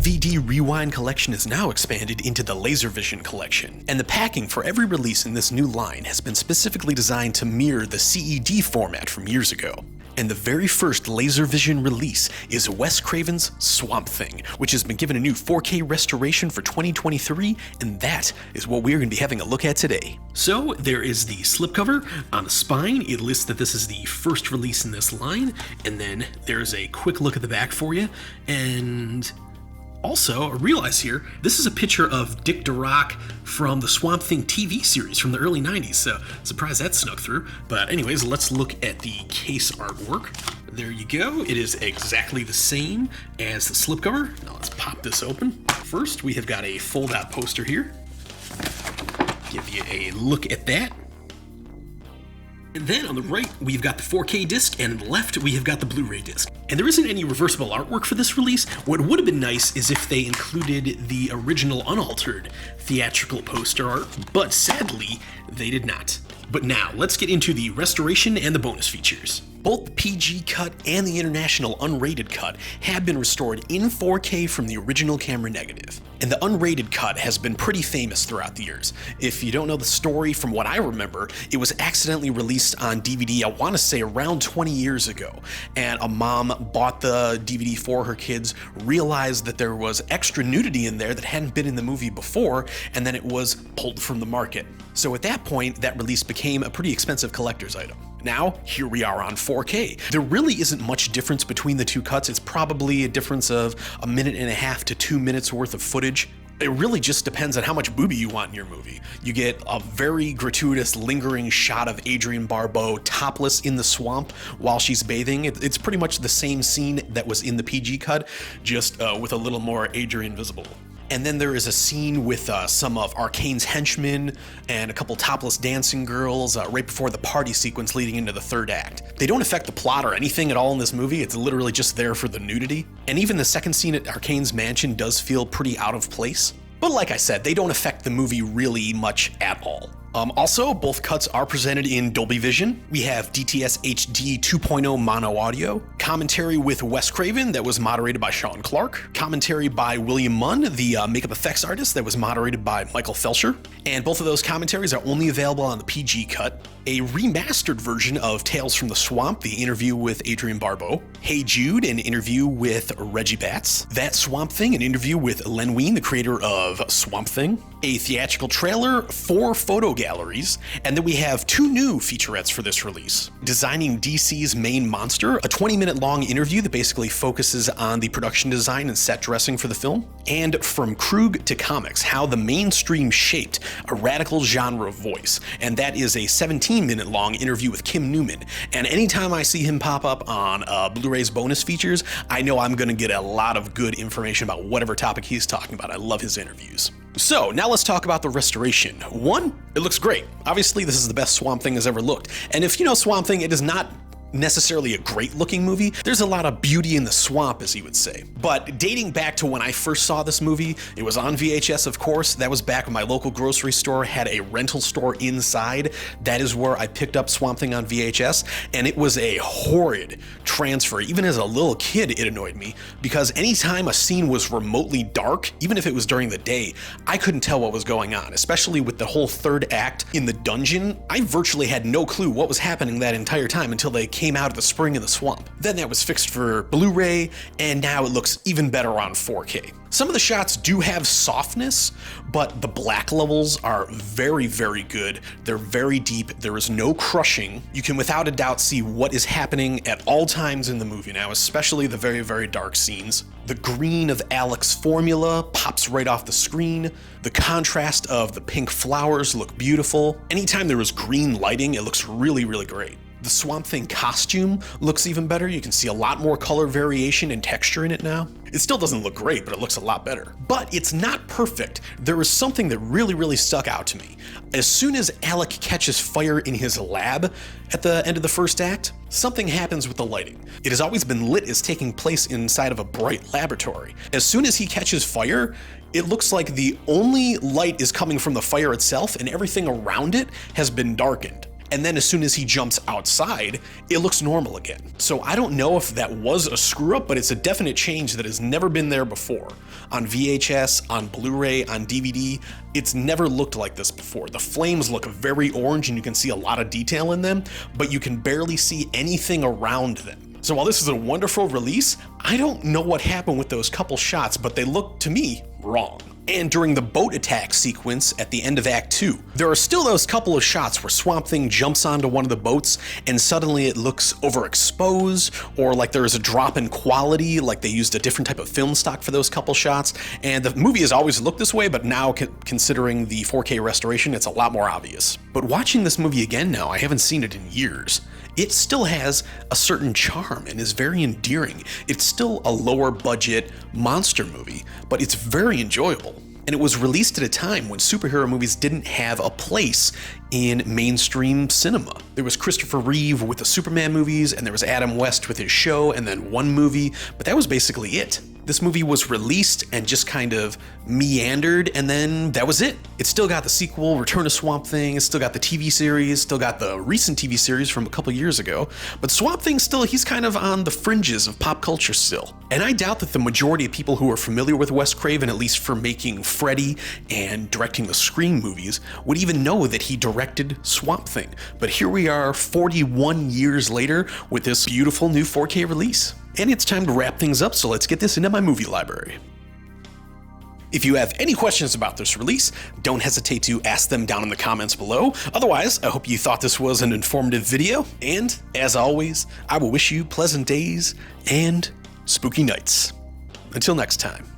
MVD Rewind Collection is now expanded into the LaserVision Collection, and the packing for every release in this new line has been specifically designed to mirror the CED format from years ago. And the very first LaserVision release is Wes Craven's Swamp Thing, which has been given a new 4K restoration for 2023, and that is what we're going to be having a look at today. So there is the slipcover. On the spine, it lists that this is the first release in this line, and then there's a quick look at the back for you, and also, I realize here, this is a picture of Dick DeRock from the Swamp Thing TV series from the early 90s, so surprised that snuck through. But anyways, let's look at the case artwork. There you go. It is exactly the same as the slipcover. Now let's pop this open. First, we have got a fold-out poster here. Give you a look at that. And then on the right, we've got the 4K disc, and on the left, we have got the Blu-ray disc. And there isn't any reversible artwork for this release. What would have been nice is if they included the original unaltered theatrical poster art, but sadly, they did not. But now, let's get into the restoration and the bonus features. Both the PG cut and the international unrated cut have been restored in 4K from the original camera negative. And the unrated cut has been pretty famous throughout the years. If you don't know the story, from what I remember, it was accidentally released on DVD, I want to say around 20 years ago. And a mom bought the DVD for her kids, realized that there was extra nudity in there that hadn't been in the movie before, and then it was pulled from the market. So at that point, that release became a pretty expensive collector's item. Now, here we are on 4K. There really isn't much difference between the two cuts. It's probably a difference of 1.5 minutes to 2 minutes worth of footage. It really just depends on how much booby you want in your movie. You get a very gratuitous, lingering shot of Adrienne Barbeau topless in the swamp while she's bathing. It's pretty much the same scene that was in the PG cut, just with a little more Adrienne visible. And then there is a scene with some of Arcane's henchmen and a couple topless dancing girls right before the party sequence leading into the third act. They don't affect the plot or anything at all in this movie. It's literally just there for the nudity. And even the second scene at Arcane's mansion does feel pretty out of place. But like I said, they don't affect the movie really much at all. Also, both cuts are presented in Dolby Vision. We have DTS HD 2.0 mono audio, commentary with Wes Craven that was moderated by Sean Clark, commentary by William Munn, the makeup effects artist, that was moderated by Michael Felcher, and both of those commentaries are only available on the PG cut. A remastered version of Tales from the Swamp, the interview with Adrienne Barbeau, Hey Jude, an interview with Reggie Batts, That Swamp Thing, an interview with Len Wein, the creator of Swamp Thing, a theatrical trailer, 4 photo galleries, and then we have 2 new featurettes for this release. Designing DC's Main Monster, a 20-minute long interview that basically focuses on the production design and set dressing for the film, and From Krug to Comics, how the mainstream shaped a radical genre voice, and that is a 17-minute long interview with Kim Newman. And anytime I see him pop up on Blu-ray's bonus features, I know I'm gonna get a lot of good information about whatever topic he's talking about. I love his interviews. So now let's talk about the restoration. 1, it looks great. Obviously, this is the best Swamp Thing has ever looked. And if you know Swamp Thing, it is not necessarily a great looking movie. There's a lot of beauty in the swamp, as he would say. But dating back to when I first saw this movie, it was on VHS, of course. That was back when my local grocery store had a rental store inside. That is where I picked up Swamp Thing on VHS, and it was a horrid transfer. Even as a little kid, it annoyed me, because anytime a scene was remotely dark, even if it was during the day, I couldn't tell what was going on, especially with the whole third act in the dungeon. I virtually had no clue what was happening that entire time until they came out of the spring in the swamp. Then that was fixed for Blu-ray, and now it looks even better on 4K. Some of the shots do have softness, but the black levels are very, very good. They're very deep. There is no crushing. You can without a doubt see what is happening at all times in the movie now, especially the very, very dark scenes. The green of Alec's formula pops right off the screen. The contrast of the pink flowers look beautiful. Anytime there is green lighting, it looks really, really great. The Swamp Thing costume looks even better. You can see a lot more color variation and texture in it now. It still doesn't look great, but it looks a lot better. But it's not perfect. There is something that really, really stuck out to me. As soon as Alec catches fire in his lab at the end of the first act, something happens with the lighting. It has always been lit as taking place inside of a bright laboratory. As soon as he catches fire, it looks like the only light is coming from the fire itself, and everything around it has been darkened. and then as soon as he jumps outside, it looks normal again. So I don't know if that was a screw up, but it's a definite change that has never been there before. On VHS, on Blu-ray, on DVD, it's never looked like this before. The flames look very orange and you can see a lot of detail in them, but you can barely see anything around them. So while this is a wonderful release, I don't know what happened with those couple shots, but they look, to me, wrong. And during the boat attack sequence at the end of Act 2, there are still those couple of shots where Swamp Thing jumps onto one of the boats and suddenly it looks overexposed, or like there is a drop in quality, like they used a different type of film stock for those couple shots. And the movie has always looked this way, but now considering the 4K restoration, it's a lot more obvious. But watching this movie again now, I haven't seen it in years. It still has a certain charm and is very endearing. It's still a lower budget monster movie, but it's very enjoyable. And it was released at a time when superhero movies didn't have a place in mainstream cinema. There was Christopher Reeve with the Superman movies, and there was Adam West with his show, and then one movie, but that was basically it. This movie was released and just kind of meandered, and then that was it. It still got the sequel, Return of Swamp Thing, it's still got the TV series, still got the recent TV series from a couple years ago, but Swamp Thing still, he's kind of on the fringes of pop culture still. And I doubt that the majority of people who are familiar with Wes Craven, at least for making Freddy and directing the Scream movies, would even know that he directed Swamp Thing. But here we are 41 years later with this beautiful new 4K release. And it's time to wrap things up, so let's get this into my movie library. If you have any questions about this release, don't hesitate to ask them down in the comments below. Otherwise, I hope you thought this was an informative video, and as always, I will wish you pleasant days and spooky nights. Until next time.